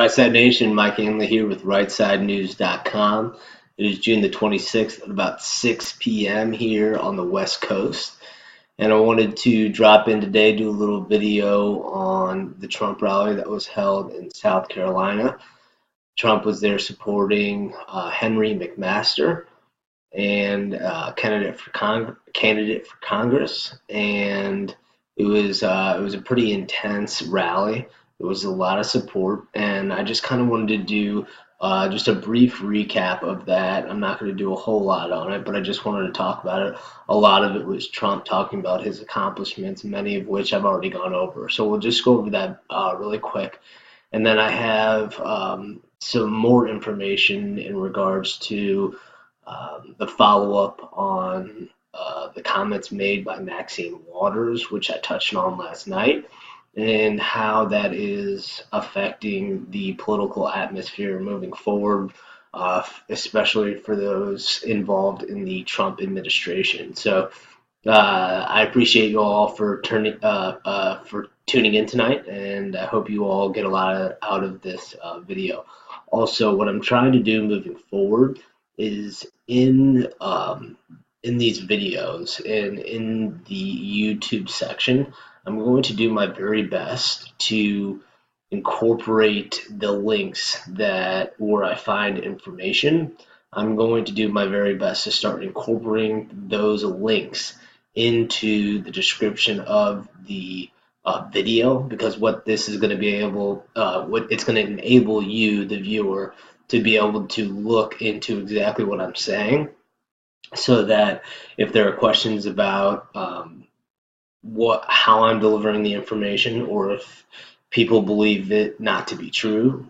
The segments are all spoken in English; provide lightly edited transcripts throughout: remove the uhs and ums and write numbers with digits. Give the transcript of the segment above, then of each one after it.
Right Side Nation, Mike Ainley here with RightSideNews.com. It is June the 26th at about 6 p.m. here on the West Coast. And I wanted to drop in today, do a little video on the Trump rally that was held in South Carolina. Trump was there supporting Henry McMaster, and candidate for Congress, and it was a pretty intense rally. There was a lot of support, and I just kind of wanted to do just a brief recap of that. I'm not going to do a whole lot on it, but I just wanted to talk about it. A lot of it was Trump talking about his accomplishments, many of which I've already gone over. So we'll just go over that really quick. And then I have some more information in regards to the follow-up on the comments made by Maxine Waters, which I touched on last night, and how that is affecting the political atmosphere moving forward, especially for those involved in the Trump administration. So I appreciate you all for tuning in tonight, and I hope you all get a lot out of this video. Also, what I'm trying to do moving forward is in these videos and in the YouTube section, I'm going to do my very best to incorporate the links that where I find information. I'm going to do my very best to start incorporating those links into the description of the video, because what this is going to be what it's going to enable you, the viewer, to be able to look into exactly what I'm saying, so that if there are questions about how I'm delivering the information, or if people believe it not to be true,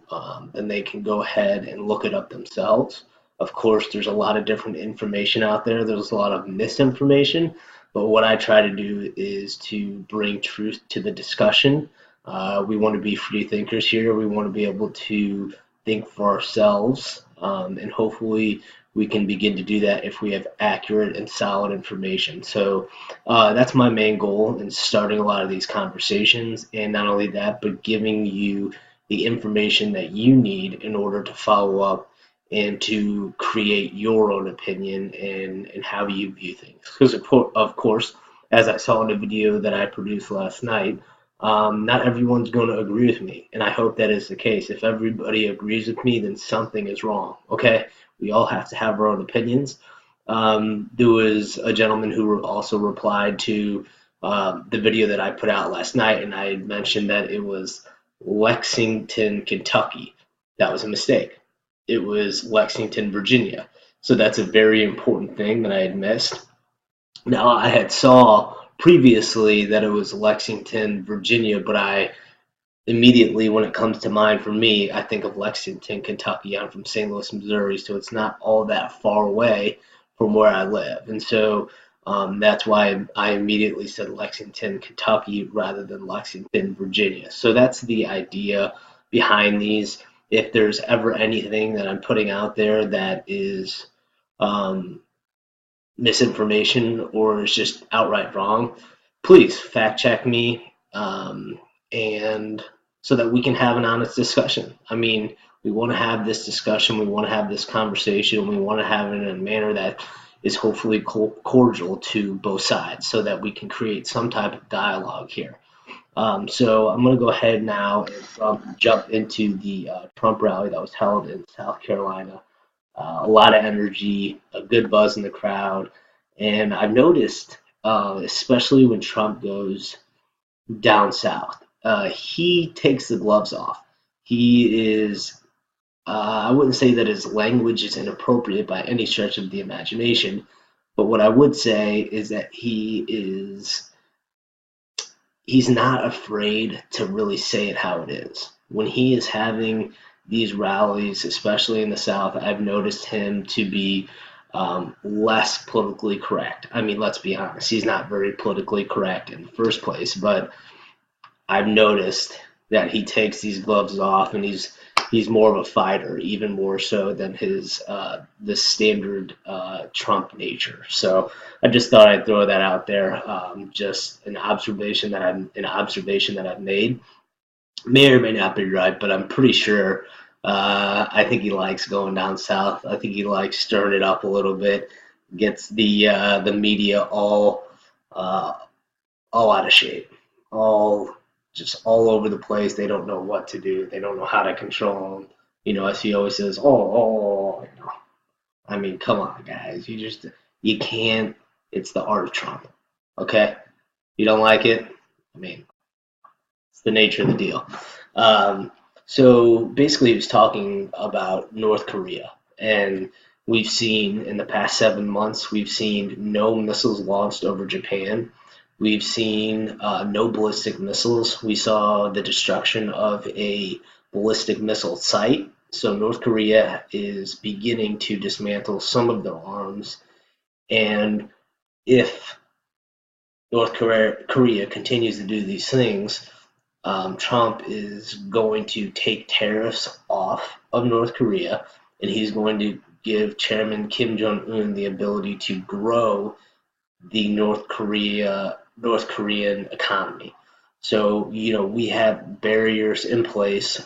then they can go ahead and look it up themselves. Of course, there's a lot of different information out there. There's a lot of misinformation, but what I try to do is to bring truth to the discussion. We want to be free thinkers here. We want to be able to think for ourselves, and hopefully we can begin to do that if we have accurate and solid information. So that's my main goal in starting a lot of these conversations, and not only that, but giving you the information that you need in order to follow up and to create your own opinion and how you view things. Because of course, as I saw in the video that I produced last night, not everyone's going to agree with me, and I hope that is the case. If everybody agrees with me, then something is wrong, okay? We all have to have our own opinions. There was a gentleman who also replied to the video that I put out last night, and I mentioned that it was Lexington, Kentucky. That was a mistake. It was Lexington, Virginia. So that's a very important thing that I had missed. Now, I had saw previously that it was Lexington, Virginia, but I immediately, when it comes to mind for me, I think of Lexington, Kentucky. I'm from St. Louis, Missouri, so it's not all that far away from where I live. And so that's why I immediately said Lexington, Kentucky, rather than Lexington, Virginia. So that's the idea behind these. If there's ever anything that I'm putting out there that is misinformation or is just outright wrong, please fact check me, and so that we can have an honest discussion. I mean, we want to have this discussion, we want to have this conversation, we want to have it in a manner that is hopefully cordial to both sides, so that we can create some type of dialogue here. So I'm going to go ahead now and jump into the Trump rally that was held in South Carolina. A lot of energy, a good buzz in the crowd, and I've noticed, especially when Trump goes down south, he takes the gloves off. He is, I wouldn't say that his language is inappropriate by any stretch of the imagination, but what I would say is that he's not afraid to really say it how it is. When he is having these rallies, especially in the South, I've noticed him to be less politically correct. I mean, let's be honest, he's not very politically correct in the first place, but I've noticed that he takes these gloves off, and he's more of a fighter, even more so than his the standard Trump nature. So I just thought I'd throw that out there, just an observation that I've made. May or may not be right, but I'm pretty sure. I think he likes going down south. I think he likes stirring it up a little bit, gets the media uh, all out of shape, all just all over the place. They don't know what to do. They don't know how to control them. As he always says, oh. I mean, come on, guys. You can't. It's the art of Trump. Okay, you don't like it. I mean, it's the nature of the deal. So basically, he was talking about North Korea, and we've seen in the past 7 months, we've seen no missiles launched over Japan. We've seen no ballistic missiles. We saw the destruction of a ballistic missile site. So North Korea is beginning to dismantle some of their arms. And if North Korea continues to do these things, Trump is going to take tariffs off of North Korea, and he's going to give Chairman Kim Jong Un the ability to grow the North Korean economy. So we have barriers in place,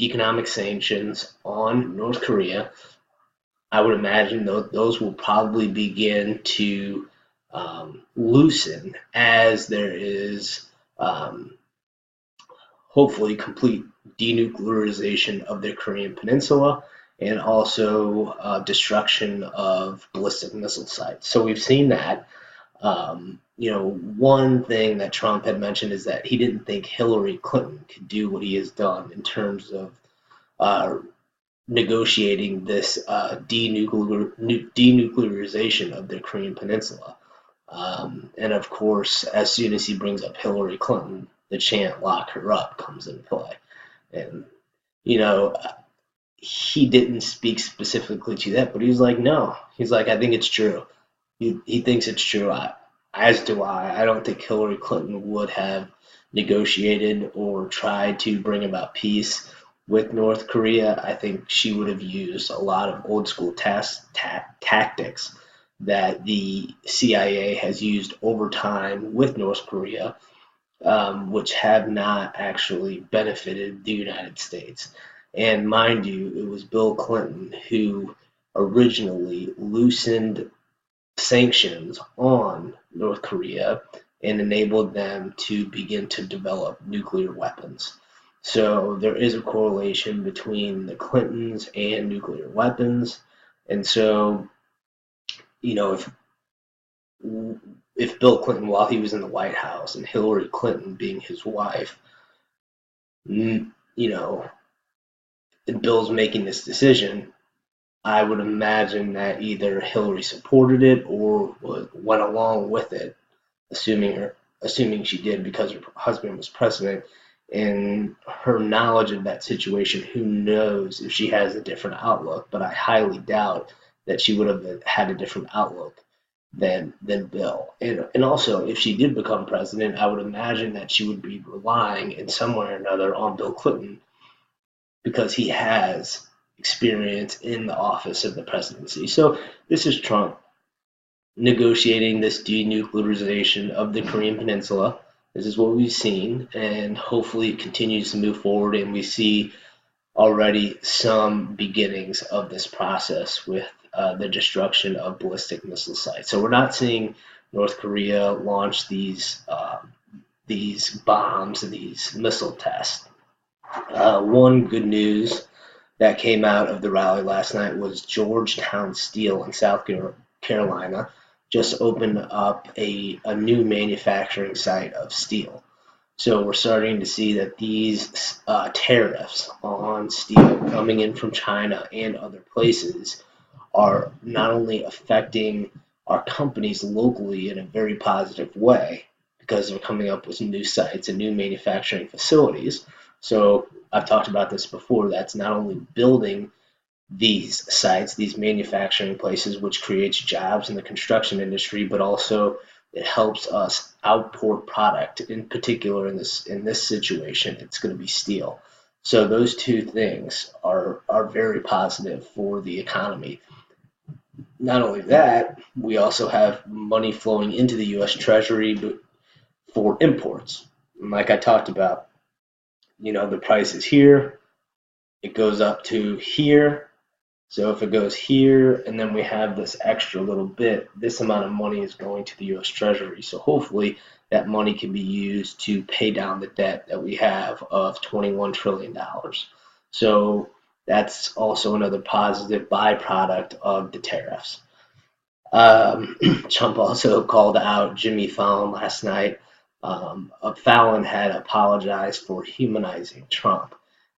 economic sanctions on North Korea. I would imagine those will probably begin to loosen as there is hopefully complete denuclearization of the Korean Peninsula and also destruction of ballistic missile sites. So we've seen that. One thing that Trump had mentioned is that he didn't think Hillary Clinton could do what he has done in terms of uh, negotiating this denuclearization of the Korean Peninsula. And of course, as soon as he brings up Hillary Clinton, the chant "lock her up" comes into play. And, you know, he didn't speak specifically to that, but he was like, no. He's like, I think it's true. He thinks it's true. As do I. I don't think Hillary Clinton would have negotiated or tried to bring about peace with North Korea. I think she would have used a lot of old school tactics that the CIA has used over time with North Korea, which have not actually benefited the United States. And mind you, it was Bill Clinton who originally loosened sanctions on North Korea and enabled them to begin to develop nuclear weapons. So there is a correlation between the Clintons and nuclear weapons. And so, you know, if Bill Clinton, while he was in the White House, and Hillary Clinton being his wife, you know, and Bill's making this decision, I would imagine that either Hillary supported it or went along with it, assuming she did because her husband was president. In her knowledge of that situation, who knows if she has a different outlook? But I highly doubt that she would have had a different outlook than Bill. And also, if she did become president, I would imagine that she would be relying in some way or another on Bill Clinton because he has experience in the office of the presidency. So this is Trump negotiating this denuclearization of the Korean Peninsula. This is what we've seen, and hopefully it continues to move forward, and we see already some beginnings of this process with the destruction of ballistic missile sites. So we're not seeing North Korea launch these bombs, these missile tests. One good news that came out of the rally last night was Georgetown Steel in South Carolina just opened up a new manufacturing site of steel. So we're starting to see that these tariffs on steel coming in from China and other places are not only affecting our companies locally in a very positive way because they're coming up with new sites and new manufacturing facilities. So I've talked about this before. That's not only building these sites, these manufacturing places, which creates jobs in the construction industry, but also it helps us outport product. In particular, in this situation, it's going to be steel. So those two things are very positive for the economy. Not only that, we also have money flowing into the U.S. Treasury for imports. And like I talked about, the price is here, it goes up to here. So if it goes here and then we have this extra little bit, this amount of money is going to the US Treasury. So hopefully that money can be used to pay down the debt that we have of $21 trillion. So that's also another positive byproduct of the tariffs. Trump also called out Jimmy Fallon last night. Fallon had apologized for humanizing Trump,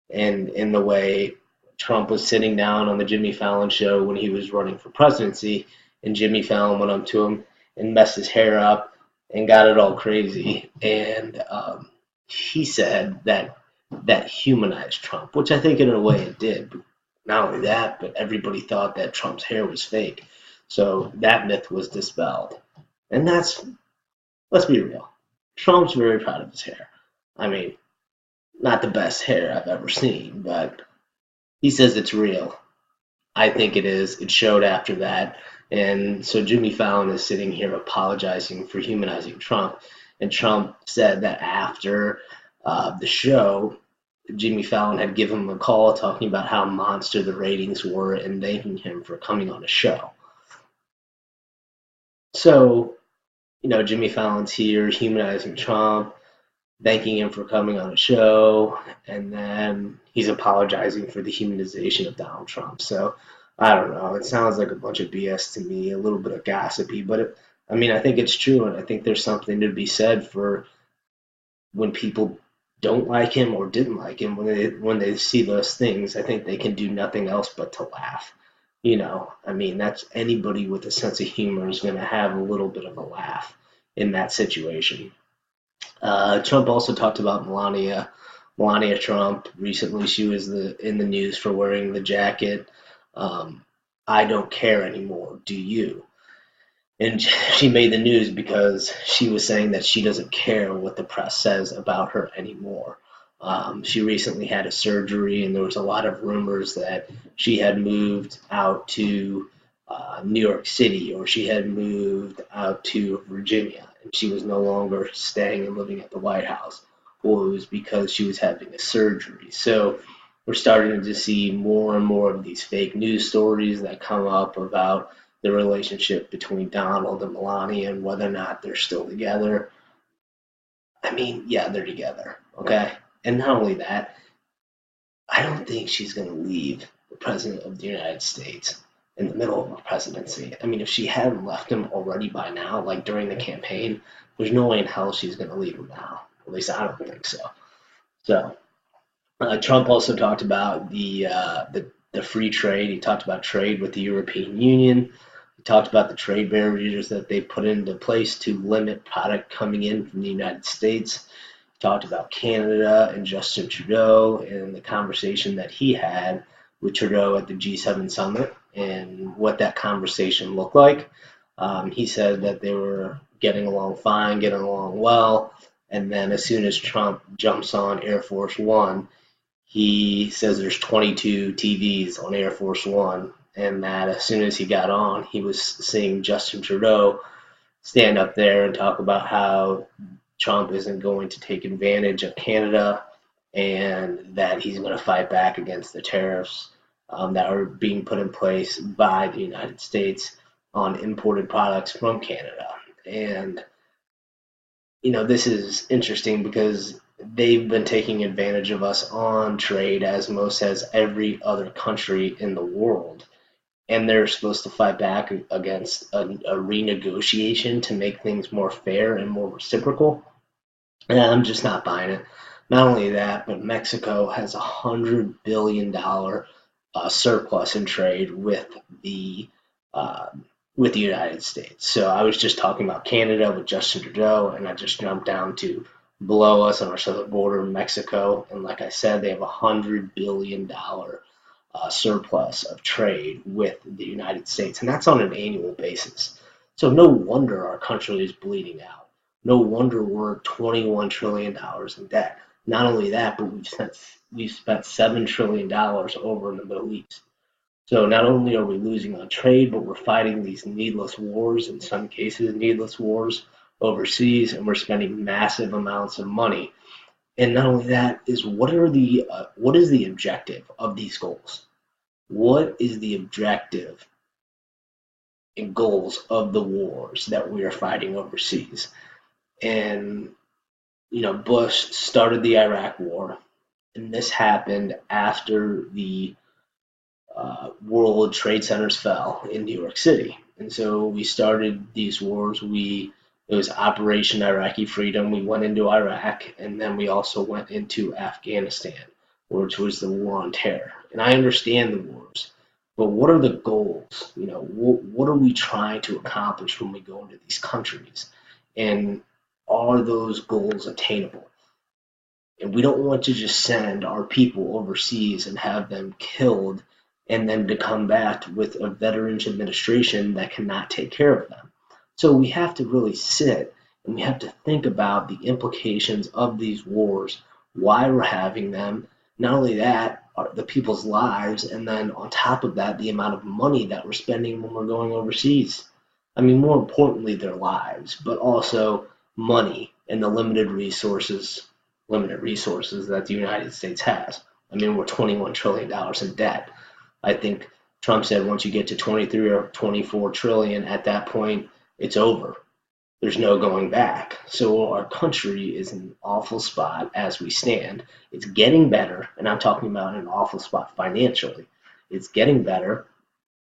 and in the way Trump was sitting down on the Jimmy Fallon show when he was running for presidency, and Jimmy Fallon went up to him and messed his hair up and got it all crazy. And he said that humanized Trump, which I think in a way it did. But not only that, but everybody thought that Trump's hair was fake. So that myth was dispelled. And let's be real, Trump's very proud of his hair. I mean, not the best hair I've ever seen, but he says it's real. I think it is. It showed after that. And so Jimmy Fallon is sitting here apologizing for humanizing Trump. And Trump said that after the show, Jimmy Fallon had given him a call talking about how monster the ratings were and thanking him for coming on the show. So, Jimmy Fallon's here humanizing Trump, thanking him for coming on the show, and then he's apologizing for the humanization of Donald Trump. So, I don't know. It sounds like a bunch of BS to me, a little bit of gossipy, but I think it's true, and I think there's something to be said for when people don't like him or didn't like him, when they see those things. I think they can do nothing else but to laugh. That's anybody with a sense of humor is going to have a little bit of a laugh in that situation. Trump also talked about Melania Trump. Recently, she was in the news for wearing the jacket. I don't care anymore. Do you? And she made the news because she was saying that she doesn't care what the press says about her anymore. She recently had a surgery, and there was a lot of rumors that she had moved out to New York City, or she had moved out to Virginia, and she was no longer staying and living at the White House. Well, it was because she was having a surgery. So we're starting to see more and more of these fake news stories that come up about the relationship between Donald and Melania and whether or not they're still together. Yeah, they're together, okay? And not only that, I don't think she's going to leave the President of the United States in the middle of a presidency. If she hadn't left him already by now, like during the campaign, there's no way in hell she's going to leave him now. At least I don't think so. So, Trump also talked about the free trade. He talked about trade with the European Union. He talked about the trade barriers that they put into place to limit product coming in from the United States. He talked about Canada and Justin Trudeau and the conversation that he had with Trudeau at the G7 summit and what that conversation looked like. He said that they were getting along fine, getting along well, and then as soon as Trump jumps on Air Force One, he says there's 22 TVs on Air Force One, and that as soon as he got on, he was seeing Justin Trudeau stand up there and talk about how Trump isn't going to take advantage of Canada and that he's going to fight back against the tariffs that are being put in place by the United States on imported products from Canada. And, this is interesting because they've been taking advantage of us on trade as most as every other country in the world. And they're supposed to fight back against a renegotiation to make things more fair and more reciprocal. And I'm just not buying it. Not only that, but Mexico has $100 billion surplus in trade with the United States. So I was just talking about Canada with Justin Trudeau, and I just jumped down to below us on our southern border, Mexico. And like I said, they have $100 billion surplus of trade with the United States, and that's on an annual basis. So no wonder our country is bleeding out. No wonder we're $21 trillion in debt. Not only that, but we've spent $7 trillion over in the Middle East. So not only are we losing on trade, but we're fighting these needless wars, in some cases needless wars overseas, and we're spending massive amounts of money. And not only that, is what is the objective of these goals? What is the objective and goals of the wars that we are fighting overseas? And Bush started the Iraq War, and this happened after the World Trade Centers fell in New York City. And so we started these wars. It was Operation Iraqi Freedom. We went into Iraq, and then we also went into Afghanistan, which was the war on terror. And I understand the wars, but what are the goals? What are we trying to accomplish when we go into these countries? And are those goals attainable? And we don't want to just send our people overseas and have them killed and then to come back with a Veterans Administration that cannot take care of them. So we have to really sit and we have to think about the implications of these wars, why we're having them. Not only that, the people's lives, and then on top of that, the amount of money that we're spending when we're going overseas. I mean, more importantly, their lives, but also money and the limited resources that the United States has. I mean, we're $21 trillion in debt. I think Trump said once you get to 23 or 24 trillion, at that point, it's over. There's no going back. So our country is in an awful spot as we stand. It's getting better, and I'm talking about an awful spot financially. It's getting better,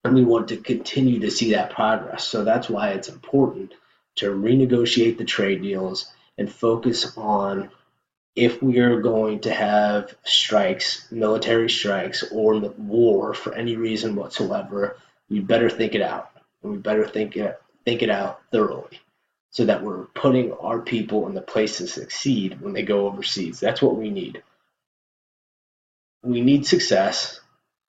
and we want to continue to see that progress. So that's why it's important to renegotiate the trade deals and focus on if we are going to have strikes, military strikes, or war for any reason whatsoever, we better think it out. And we better think it out thoroughly so that we're putting our people in the place to succeed when they go overseas. That's what we need. We need success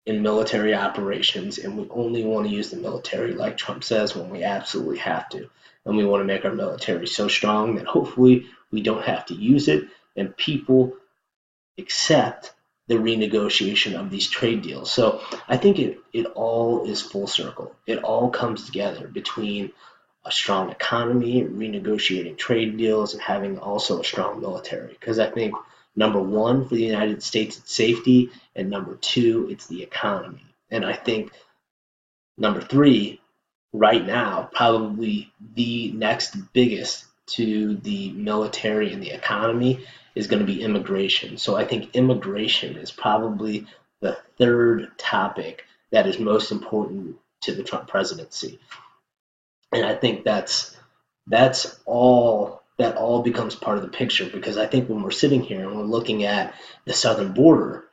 in military operations, and we only want to use the military, like Trump says, when we absolutely have to. And we want to make our military so strong that hopefully we don't have to use it and people accept the renegotiation of these trade deals. So I think it all is full circle. It all comes together between a strong economy, renegotiating trade deals, and having also a strong military. Because I think number one for the United States, it's safety, and number two, it's the economy. And I think number three, right now, probably the next biggest to the military and the economy is going to be immigration. So I think immigration is probably the third topic that is most important to the Trump presidency. And I think that's all that all becomes part of the picture, because I think when we're sitting here and we're looking at the southern border,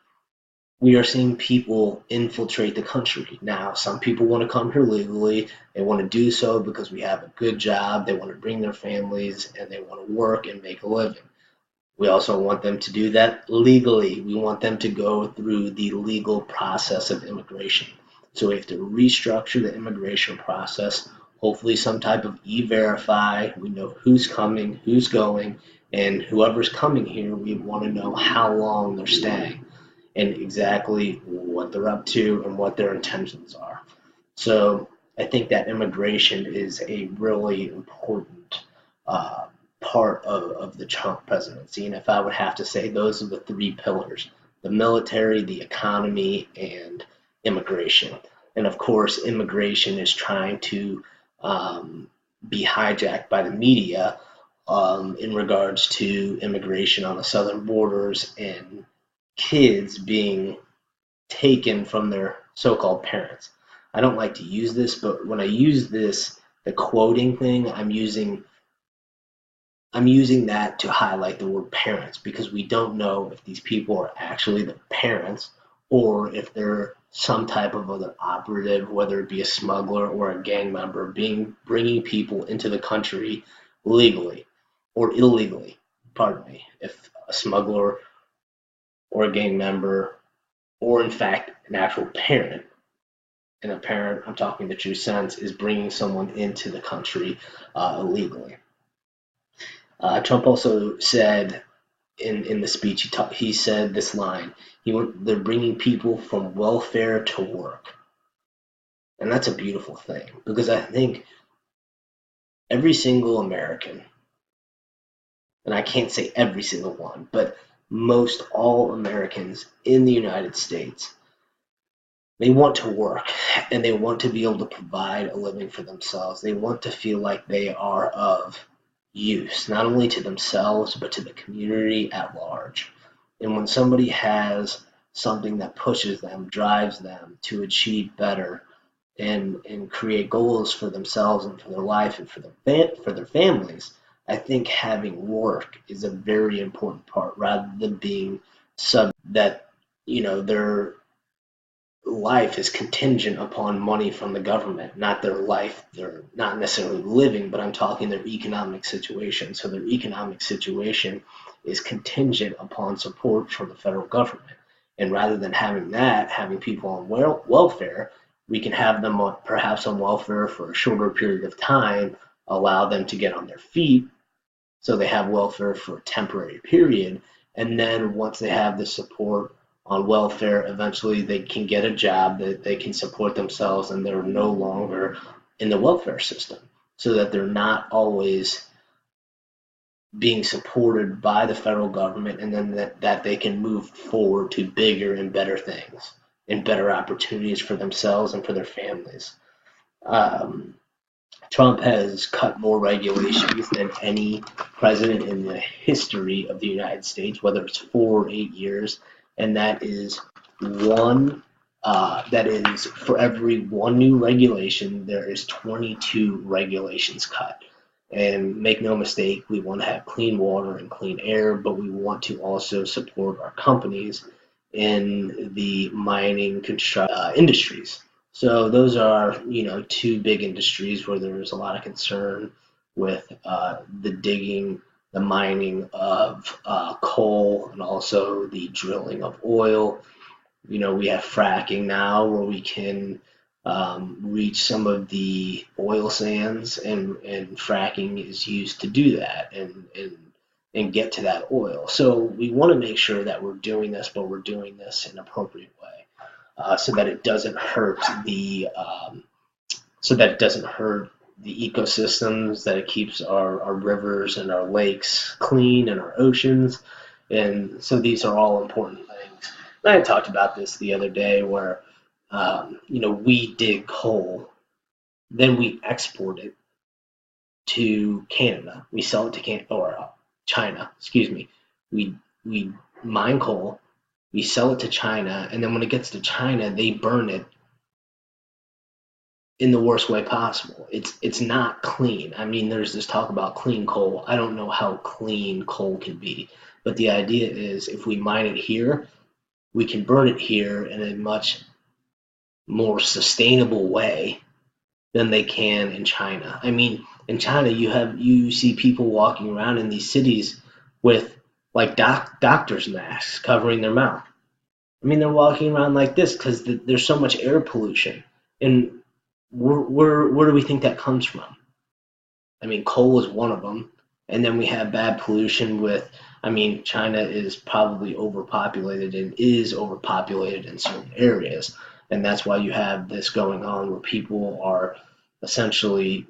we are seeing people infiltrate the country. Now, some people want to come here legally. They want to do so because we have a good job. They want to bring their families and they want to work and make a living. We also want them to do that legally. We want them to go through the legal process of immigration. So we have to restructure the immigration process, hopefully some type of e-verify. We know who's coming, who's going, and whoever's coming here, we want to know how long they're staying and exactly what they're up to and what their intentions are. So I think that immigration is a really important part of the Trump presidency. And if I would have to say, those are the three pillars: the military, the economy, and immigration. And of course, immigration is trying to be hijacked by the media in regards to immigration on the southern borders and kids being taken from their so-called parents. I don't like to use this, but when I use this, the quoting thing, I'm using that to highlight the word parents, because we don't know if these people are actually the parents or if they're some type of other operative, whether it be a smuggler or a gang member, bringing people into the country legally or illegally. Pardon me. If a smuggler or a gang member, or in fact an actual parent, and a parent, I'm talking the true sense, is bringing someone into the country illegally. Trump also said in the speech, he said this line: they're bringing people from welfare to work. And that's a beautiful thing, because I think every single American and I can't say every single one, but most all Americans in the United States, they want to work and they want to be able to provide a living for themselves. They want to feel like they are of use, not only to themselves, but to the community at large. And when somebody has something that pushes them, drives them to achieve better and create goals for themselves and for their life and for their families, I think having work is a very important part rather than being sub that their life is contingent upon money from the government, not their life. They're not necessarily living, but I'm talking their economic situation. So their economic situation is contingent upon support from the federal government. And rather than having that, having people on welfare, we can have them perhaps on welfare for a shorter period of time, allow them to get on their feet, so they have welfare for a temporary period. And then once they have the support on welfare, eventually they can get a job that they can support themselves and they're no longer in the welfare system, so that they're not always being supported by the federal government, and then that they can move forward to bigger and better things and better opportunities for themselves and for their families. Um, Trump has cut more regulations than any president in the history of the United States, whether it's 4 or 8 years, and that is one. That is for every one new regulation, there is 22 regulations cut. And make no mistake, we want to have clean water and clean air, but we want to also support our companies in the mining construction industries. So those are, two big industries where there's a lot of concern with the digging, the mining of coal, and also the drilling of oil. We have fracking now where we can reach some of the oil sands, and fracking is used to do that and get to that oil. So we want to make sure that we're doing this, but we're doing this in an appropriate way, so that it doesn't hurt the ecosystems, that it keeps our rivers and our lakes clean and our oceans. And so these are all important things. And I talked about this the other day where we dig coal, then we export it to Canada. We sell it to China, excuse me. We mine coal, we sell it to China, and then when it gets to China, they burn it in the worst way possible. It's not clean. I mean, there's this talk about clean coal. I don't know how clean coal can be, but the idea is if we mine it here, we can burn it here in a much more sustainable way than they can in China. I mean, in China, you see people walking around in these cities with like doctors' masks covering their mouth. I mean, they're walking around like this because there's so much air pollution. And where do we think that comes from? I mean, coal is one of them. And then we have bad pollution with, I mean, China is probably overpopulated and is overpopulated in certain areas. And that's why you have this going on where people are essentially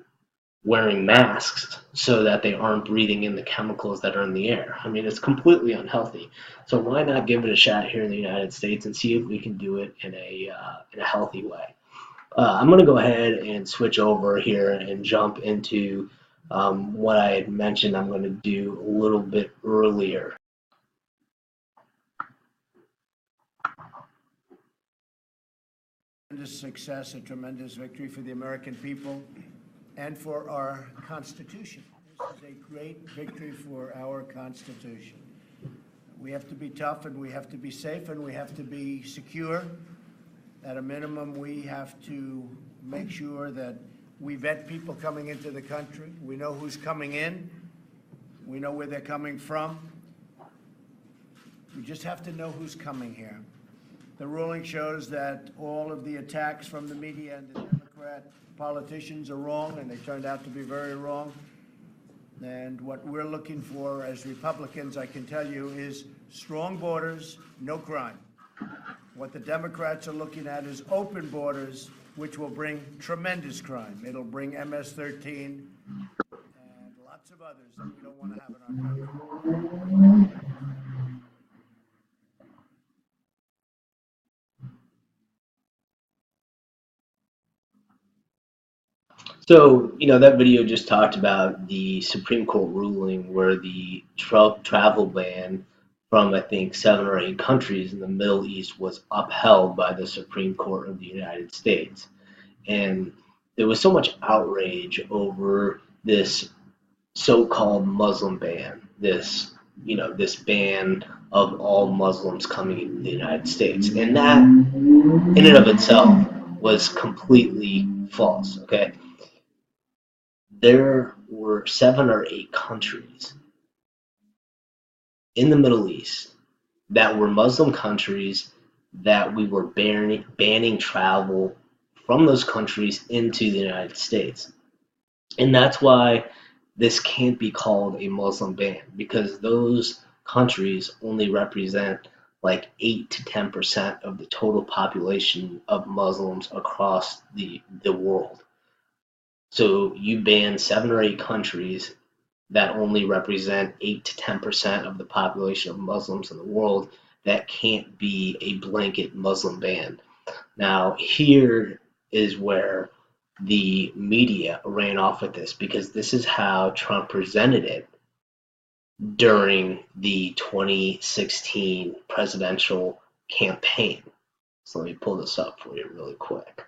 wearing masks so that they aren't breathing in the chemicals that are in the air. I mean, it's completely unhealthy. So why not give it a shot here in the United States and see if we can do it in a healthy way? I'm going to go ahead and switch over here and jump into what I had mentioned I'm going to do a little bit earlier. Tremendous success, a tremendous victory for the American people and for our Constitution. This is a great victory for our Constitution. We have to be tough, and we have to be safe, and we have to be secure. At a minimum, we have to make sure that we vet people coming into the country. We know who's coming in. We know where they're coming from. We just have to know who's coming here. The ruling shows that all of the attacks from the media and the Democrat politicians are wrong, and they turned out to be very wrong. And what we're looking for as Republicans, I can tell you, is strong borders, no crime. What the Democrats are looking at is open borders, which will bring tremendous crime. It'll bring MS-13 and lots of others that we don't want to have in our country. So, that video just talked about the Supreme Court ruling where the travel ban from, I think, 7 or 8 countries in the Middle East was upheld by the Supreme Court of the United States. And there was so much outrage over this so-called Muslim ban, this ban of all Muslims coming into the United States. And that, in and of itself, was completely false, okay? There were 7 or 8 countries in the Middle East that were Muslim countries that we were banning travel from those countries into the United States. And that's why this can't be called a Muslim ban, because those countries only represent like 8 to 10% of the total population of Muslims across the world. So you ban 7 or 8 countries that only represent 8 to 10% of the population of Muslims in the world. That can't be a blanket Muslim ban. Now, here is where the media ran off with this, because this is how Trump presented it during the 2016 presidential campaign. So let me pull this up for you really quick.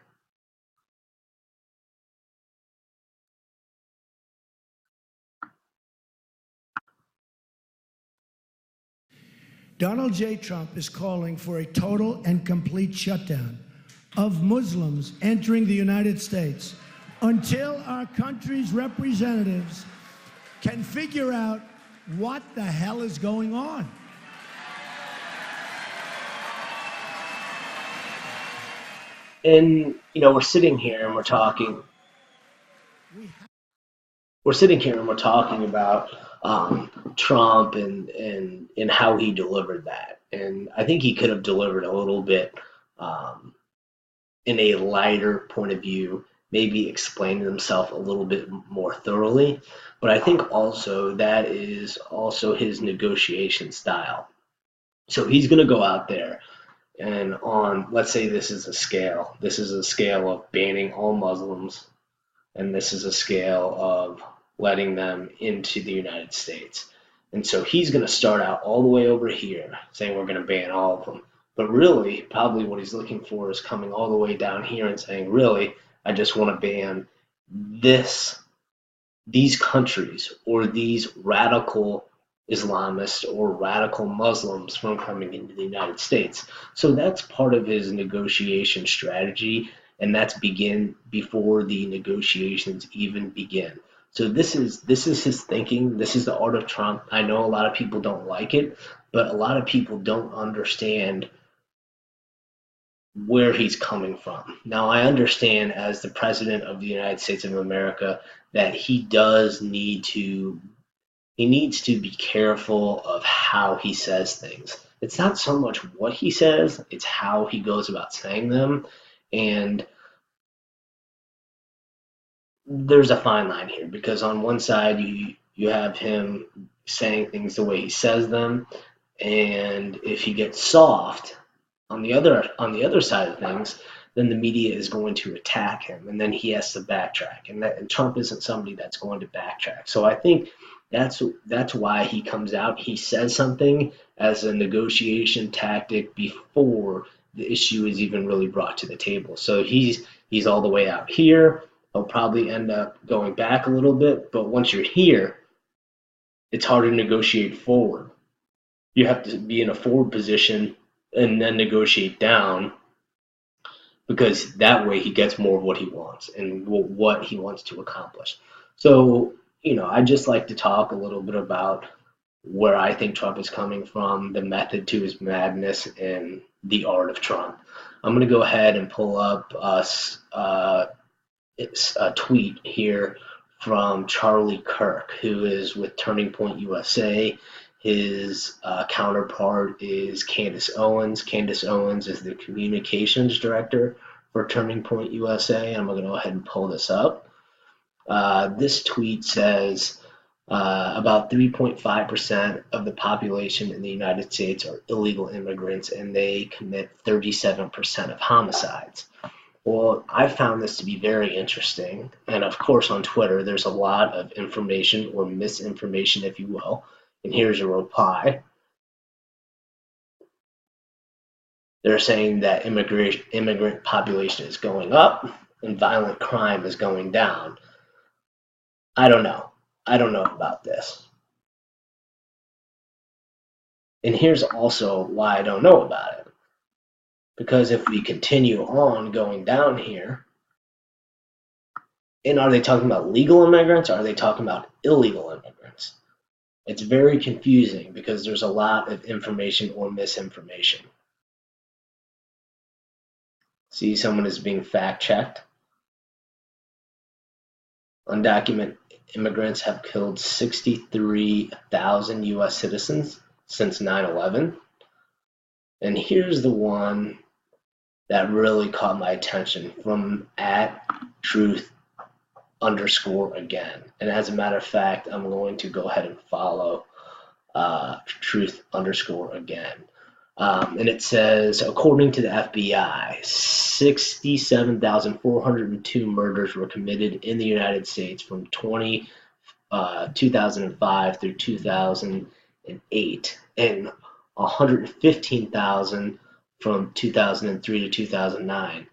Donald J. Trump is calling for a total and complete shutdown of Muslims entering the United States until our country's representatives can figure out what the hell is going on. And, we're sitting here and we're talking. We're sitting here and we're talking about Trump and how he delivered that. And I think he could have delivered a little bit in a lighter point of view, maybe explained himself a little bit more thoroughly. But I think also that is also his negotiation style. So he's going to go out there and let's say this is a scale. This is a scale of banning all Muslims, and this is a scale of letting them into the United States. And so he's going to start out all the way over here saying we're going to ban all of them. But really, probably what he's looking for is coming all the way down here and saying, really, I just want to ban these countries or these radical Islamists or radical Muslims from coming into the United States. So that's part of his negotiation strategy, and that's before the negotiations even begin. So this is his thinking. This is the art of Trump. I know a lot of people don't like it, but a lot of people don't understand where he's coming from. Now, I understand as the President of the United States of America that he needs to be careful of how he says things. It's not so much what he says, it's how he goes about saying them. And there's a fine line here, because on one side you have him saying things the way he says them, and if he gets soft on the other side of things, then the media is going to attack him, and then he has to backtrack. And Trump isn't somebody that's going to backtrack. So I think that's why he comes out. He says something as a negotiation tactic before the issue is even really brought to the table. So he's all the way out here. He'll probably end up going back a little bit, but once you're here, it's hard to negotiate forward. You have to be in a forward position and then negotiate down, because that way he gets more of what he wants and what he wants to accomplish. So, I just like to talk a little bit about where I think Trump is coming from, the method to his madness, and the art of Trump. I'm going to go ahead and pull up it's a tweet here from Charlie Kirk, who is with Turning Point USA. His counterpart is Candace Owens. Candace Owens is the communications director for Turning Point USA. I'm going to go ahead and pull this up. This tweet says, About 3.5% of the population in the United States are illegal immigrants, and they commit 37% of homicides. Well, I found this to be very interesting. And of course, on Twitter, there's a lot of information or misinformation, if you will. And here's a reply. They're saying that immigrant population is going up and violent crime is going down. I don't know. I don't know about this. And here's also why I don't know about it. Because if we continue on going down here, and are they talking about legal immigrants or are they talking about illegal immigrants? It's very confusing because there's a lot of information or misinformation. See, someone is being fact checked. Undocumented immigrants have killed 63,000 U.S. citizens since 9/11. And here's the one that really caught my attention from @truth_again. And as a matter of fact, I'm going to go ahead and follow truth_again. And it says, according to the FBI, 67,402 murders were committed in the United States from 2005 through 2008, and 115,000 from 2003 to 2009.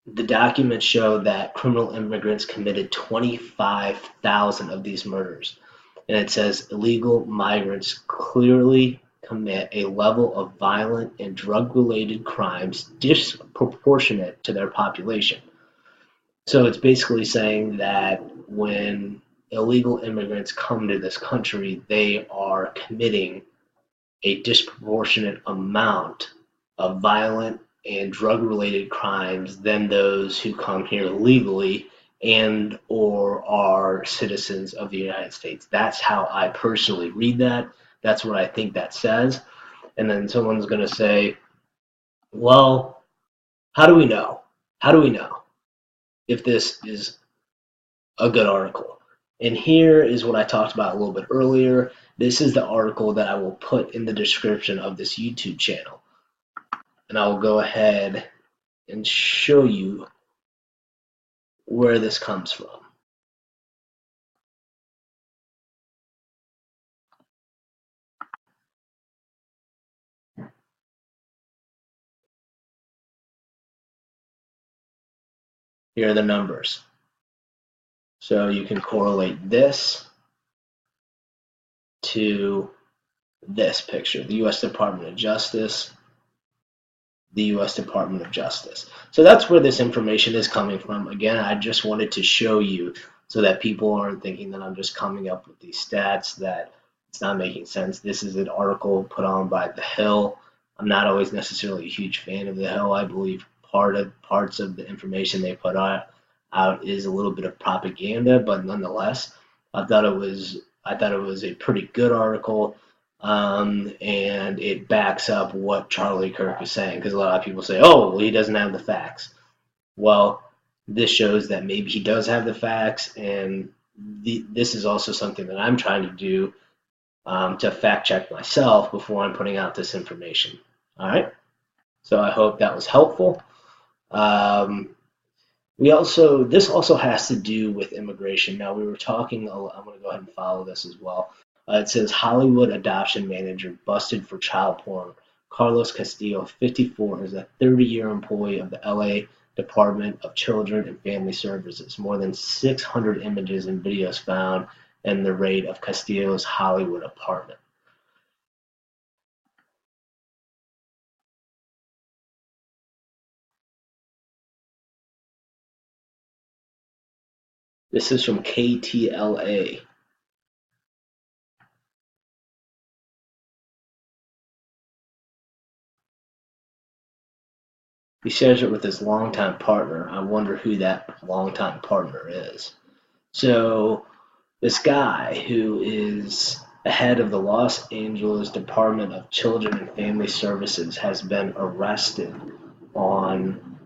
The documents show that criminal immigrants committed 25,000 of these murders. And it says illegal migrants clearly commit a level of violent and drug-related crimes disproportionate to their population. So it's basically saying that when illegal immigrants come to this country, they are committing a disproportionate amount of violent and drug-related crimes than those who come here legally and or are citizens of the United States. That's how I personally read that. That's what I think that says. And then someone's going to say, well, how do we know? How do we know if this is a good article? And here is what I talked about a little bit earlier. This is the article that I will put in the description of this YouTube channel. And I will go ahead and show you where this comes from. Here are the numbers. So you can correlate this to this picture, the U.S. Department of Justice, the U.S. Department of Justice. So that's where this information is coming from. Again, I just wanted to show you so that people aren't thinking that I'm just coming up with these stats that it's not making sense. This is an article put on by The Hill. I'm not always necessarily a huge fan of The Hill. I believe parts of the information they put out is a little bit of propaganda, but nonetheless, I thought it was a pretty good article. And it backs up what Charlie Kirk is saying, because a lot of people say, oh, well, he doesn't have the facts. Well, this shows that maybe he does have the facts, and this is also something that I'm trying to do to fact check myself before I'm putting out this information. All right, so I hope that was helpful. This also has to do with immigration. Now, we were talking, I'm going to go ahead and follow this as well. It says Hollywood adoption manager busted for child porn. Carlos Castillo, 54, is a 30-year employee of the LA Department of Children and Family Services. More than 600 images and videos found in the raid of Castillo's Hollywood apartment. This is from KTLA. He shares it with his longtime partner. I wonder who that longtime partner is. So this guy who is the head of the Los Angeles Department of Children and Family Services has been arrested on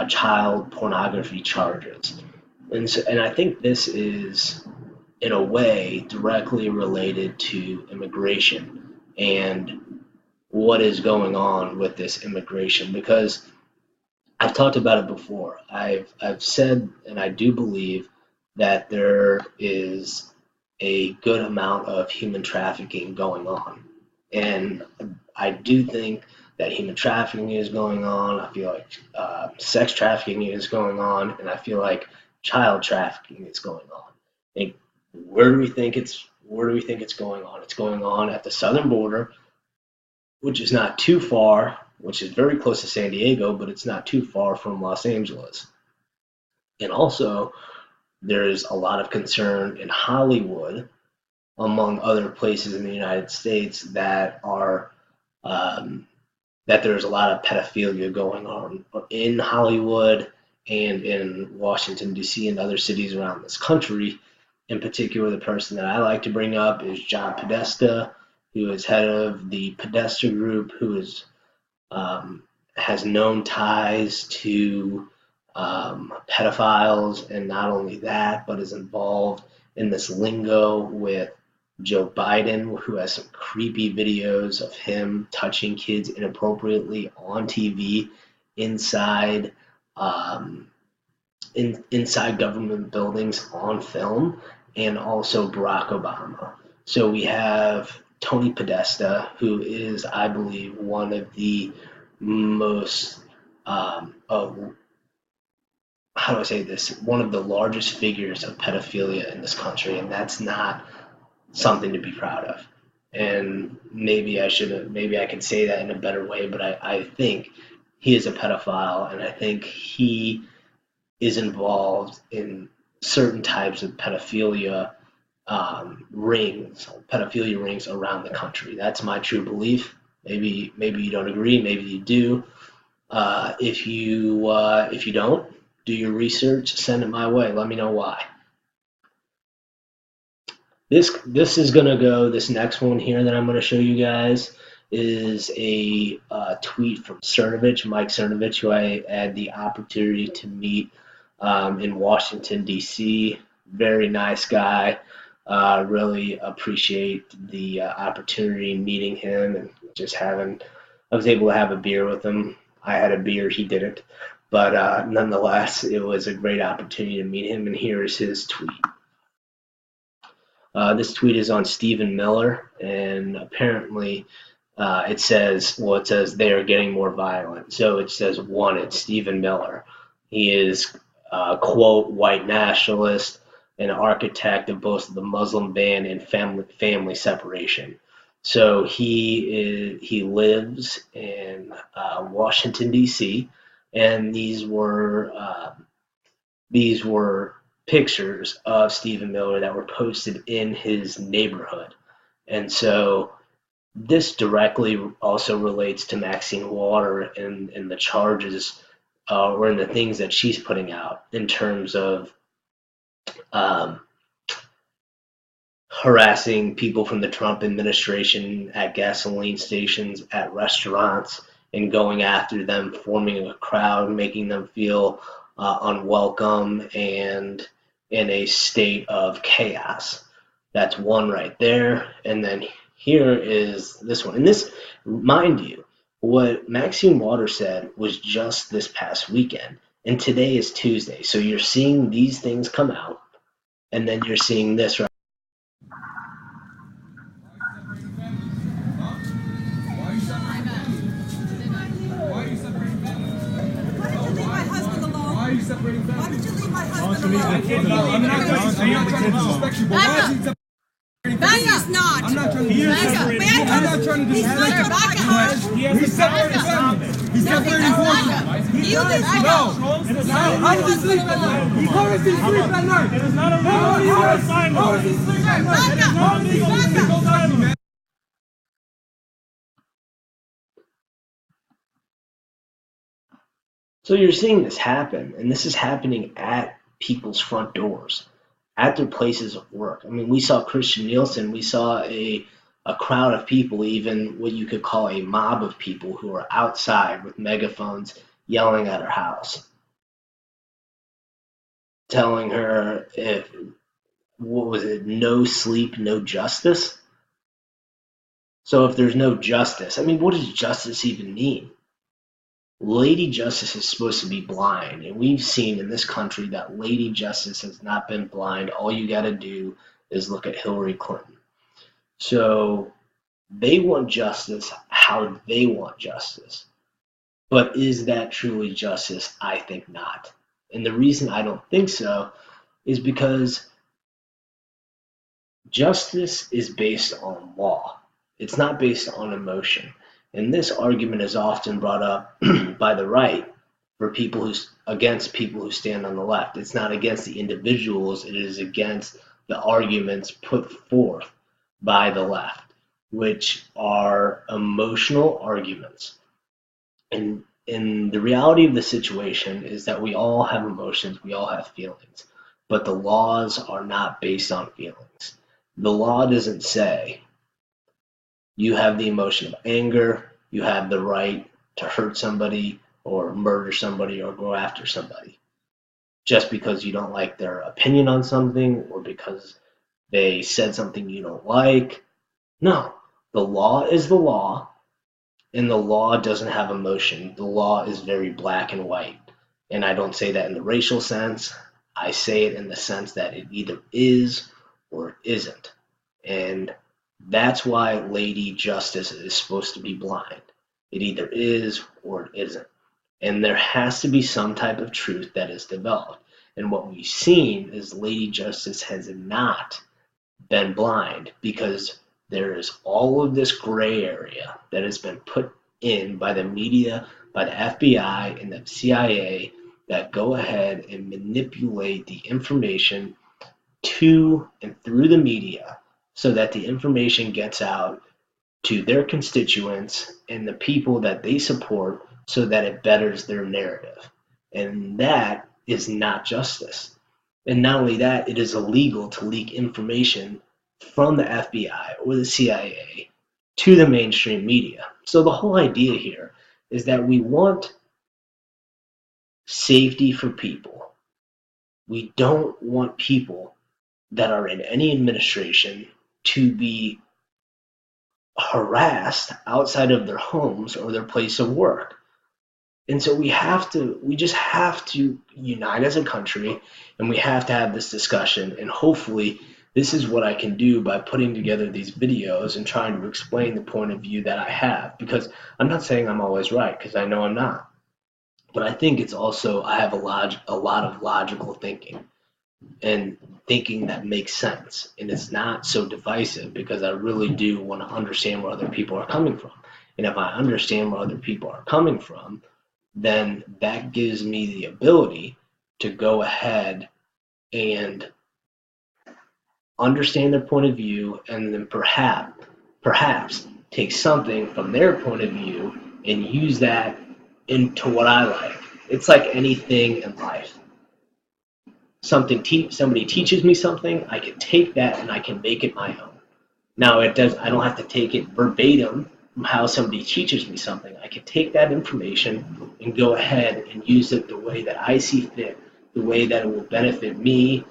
child pornography charges. And I think this is in a way, directly related to immigration and what is going on with this immigration. Because I've talked about it before. I've said, and I do believe that there is a good amount of human trafficking going on, and I do think that human trafficking is going on. I feel like sex trafficking is going on, and I feel like child trafficking is going on. And where do we think it's going on? It's going on at the southern border, which is not too far, which is very close to San Diego, but it's not too far from Los Angeles. And also, there's a lot of concern in Hollywood, among other places in the United States, um, that there's a lot of pedophilia going on in Hollywood and in Washington, D.C., and other cities around this country. In particular, the person that I like to bring up is John Podesta, who is head of the Podesta Group, who um, has known ties to pedophiles, and not only that, but is involved in this lingo with Joe Biden, who has some creepy videos of him touching kids inappropriately on TV inside um, inside government buildings on film, and also Barack Obama. So we have Tony Podesta, who is, I believe, one of the most, of, how do I say this, one of the largest figures of pedophilia in this country, and that's not something to be proud of. And maybe I could say that in a better way, but I think he is a pedophile, and I think he is involved in certain types of pedophilia rings around the country. That's my true belief. Maybe you don't agree. Maybe you do. If you don't, do your research. Send it my way. Let me know why. This is gonna go. This next one here that I'm gonna show you guys is a tweet from Cernovich, Mike Cernovich, who I had the opportunity to meet in Washington, D.C. Very nice guy. Really appreciate the opportunity meeting him and just having. I was able to have a beer with him. I had a beer, he didn't. But nonetheless, it was a great opportunity to meet him. And here is his tweet. This tweet is on Stephen Miller, and apparently it says they are getting more violent. So it says, wanted, Stephen Miller. He is, quote, white nationalist, an architect of both the Muslim ban and family separation. So he lives in Washington, D.C., and these were pictures of Stephen Miller that were posted in his neighborhood. And so this directly also relates to Maxine Water and the charges or in the things that she's putting out in terms of um, harassing people from the Trump administration at gasoline stations, at restaurants, and going after them, forming a crowd, making them feel unwelcome and in a state of chaos. That's one right there. And then here is this one. And this, mind you, what Maxine Waters said was just this past weekend. And today is Tuesday. So you're seeing these things come out, and then you're seeing this right. Separating families. Why did you leave my husband alone? I'm not trying to disrespect you, but why is he separating families? He's not. I'm not trying to disrespect you. I'm not trying to disrespect you. He's separating families. He's separating forces. He does. No. How does he sleep at night? How does he sleep at night? It is not a legal assignment. How does he sleep at night? It is not a legal assignment. So you're seeing this happen, and this is happening at people's front doors, at their places of work. I mean, we saw Christian Nielsen, we saw a crowd of people, even what you could call a mob of people who are outside with megaphones yelling at her house, telling her what was it, no sleep, no justice? So if there's no justice, I mean, what does justice even mean? Lady Justice is supposed to be blind, and we've seen in this country that Lady Justice has not been blind. All you got to do is look at Hillary Clinton. So they want justice how they want justice. But is that truly justice? I think not. And the reason I don't think so is because justice is based on law. It's not based on emotion. And this argument is often brought up by the right for people against people who stand on the left. It's not against the individuals, it is against the arguments put forth by the left, which are emotional arguments. And the reality of the situation is that we all have emotions, we all have feelings, but the laws are not based on feelings. The law doesn't say you have the emotion of anger, you have the right to hurt somebody or murder somebody or go after somebody just because you don't like their opinion on something or because they said something you don't like. No, the law is the law, and the law doesn't have emotion. The law is very black and white. And I don't say that in the racial sense. I say it in the sense that it either is or it isn't. And that's why Lady Justice is supposed to be blind. It either is or it isn't. And there has to be some type of truth that is developed. And what we've seen is Lady Justice has not been blind because there is all of this gray area that has been put in by the media, by the FBI, and the CIA that go ahead and manipulate the information to and through the media so that the information gets out to their constituents and the people that they support so that it betters their narrative. And that is not justice. And not only that, it is illegal to leak information from the FBI or the CIA to the mainstream media. So the whole idea here is that we want safety for people. We don't want people that are in any administration to be harassed outside of their homes or their place of work. And so we just have to unite as a country, and we have to have this discussion. And hopefully this is what I can do by putting together these videos and trying to explain the point of view that I have, because I'm not saying I'm always right, because I know I'm not. But I think it's also, I have a lot of logical thinking and thinking that makes sense. And it's not so divisive because I really do want to understand where other people are coming from. And if I understand where other people are coming from, then that gives me the ability to go ahead and understand their point of view and then perhaps take something from their point of view and use that into what I like. It's like anything in life. Somebody teaches me something, I can take that and I can make it my own. Now I don't have to take it verbatim from how somebody teaches me something. I can take that information and go ahead and use it the way that I see fit, the way that it will benefit me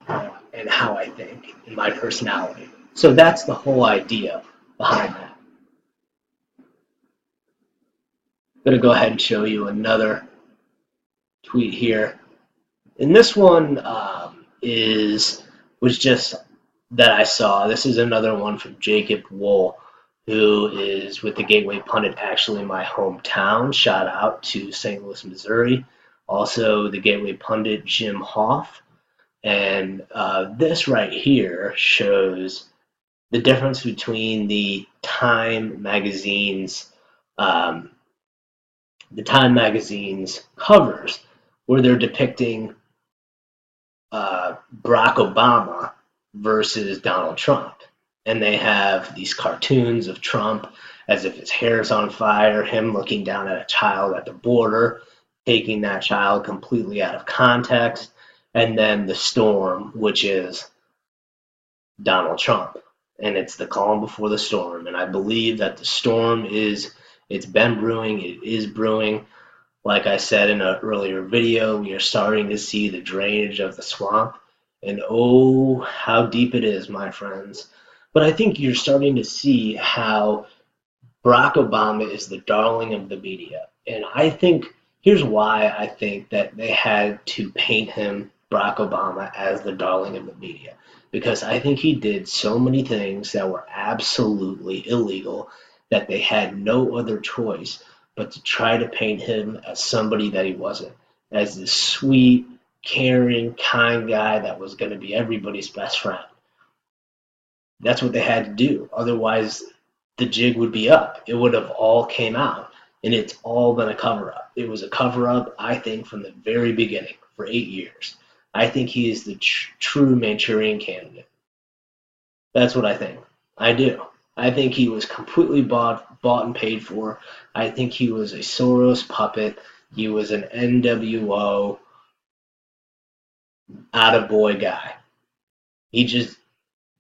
and how I think and my personality. So that's the whole idea behind that. I'm going to go ahead and show you another tweet here. And this one was just that I saw. This is another one from Jacob Wool, who is with the Gateway Pundit, actually in my hometown. Shout out to St. Louis, Missouri. Also, the Gateway Pundit, Jim Hoff. And this right here shows the difference between the Time magazine's covers, where they're depicting Barack Obama versus Donald Trump. And they have these cartoons of Trump as if his hair is on fire, him looking down at a child at the border, taking that child completely out of context, and then the storm, which is Donald Trump. And it's the calm before the storm. And I believe that the storm it's been brewing, it is brewing. Like I said in an earlier video, we are starting to see the drainage of the swamp. And oh, how deep it is, my friends. But I think you're starting to see how Barack Obama is the darling of the media. And I think here's why I think that they had to paint him, Barack Obama, as the darling of the media. Because I think he did so many things that were absolutely illegal that they had no other choice but to try to paint him as somebody that he wasn't, as this sweet, caring, kind guy that was going to be everybody's best friend. That's what they had to do. Otherwise, the jig would be up. It would have all came out, and it's all been a cover up. It was a cover up, I think, from the very beginning for 8 years. I think he is the true Manchurian candidate. That's what I think. I do. I think he was completely bought and paid for. I think he was a Soros puppet. He was an NWO attaboy guy.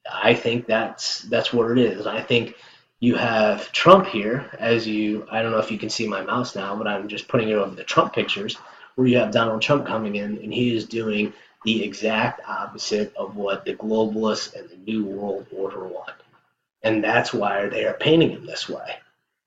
I think that's what it is. I think you have Trump here, I don't know if you can see my mouse now, but I'm just putting it over the Trump pictures, where you have Donald Trump coming in, and he is doing the exact opposite of what the globalists and the New World Order want. And that's why they are painting him this way.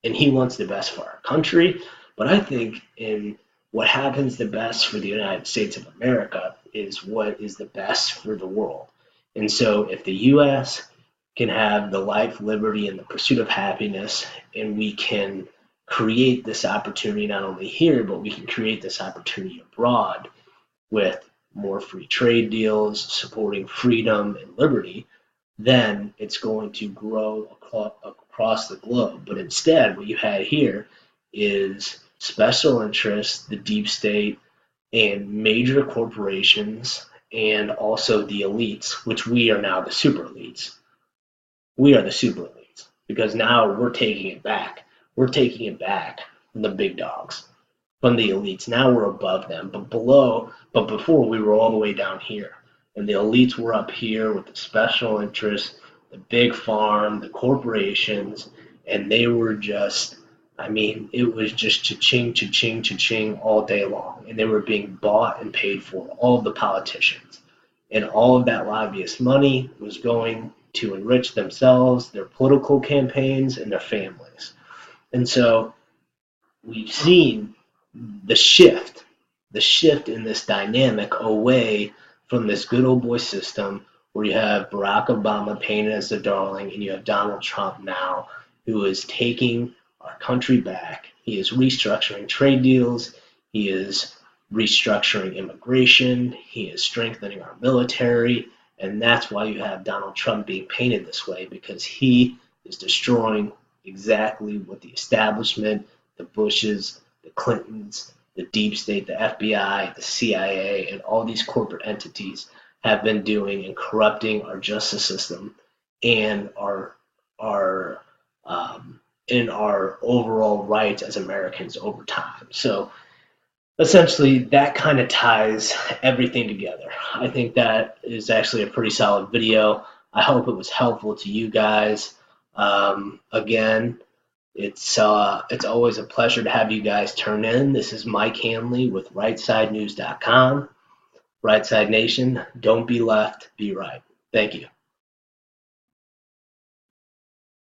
And he wants the best for our country, but I think in what happens the best for the United States of America is what is the best for the world. And so if the U.S. can have the life, liberty, and the pursuit of happiness, and we can create this opportunity not only here, but we can create this opportunity abroad with more free trade deals, supporting freedom and liberty, then it's going to grow across the globe. But instead, what you had here is special interests, the deep state, and major corporations, and also the elites, which we are now the super elites. We are the super elites because now we're taking it back. We're taking it back from the big dogs, from the elites. Now we're above them, but before we were all the way down here. And the elites were up here with the special interests, the big farm, the corporations, and they were just, it was just cha-ching, cha-ching, cha-ching all day long. And they were being bought and paid for, all of the politicians. And all of that lobbyist money was going to enrich themselves, their political campaigns, and their families. And so we've seen the shift in this dynamic away from this good old boy system where you have Barack Obama painted as the darling and you have Donald Trump now who is taking our country back. He is restructuring trade deals. He is restructuring immigration. He is strengthening our military. And that's why you have Donald Trump being painted this way, because he is destroying exactly what the establishment, the Bushes, the Clintons, the deep state, the FBI, the CIA, and all these corporate entities have been doing in corrupting our justice system and our in our overall rights as Americans over time. So essentially, that kind of ties everything together. I think that is actually a pretty solid video. I hope it was helpful to you guys. Again, it's always a pleasure to have you guys turn in. This is Mike Hanley with RightSideNews.com. Right Side Nation, don't be left, be right. Thank you.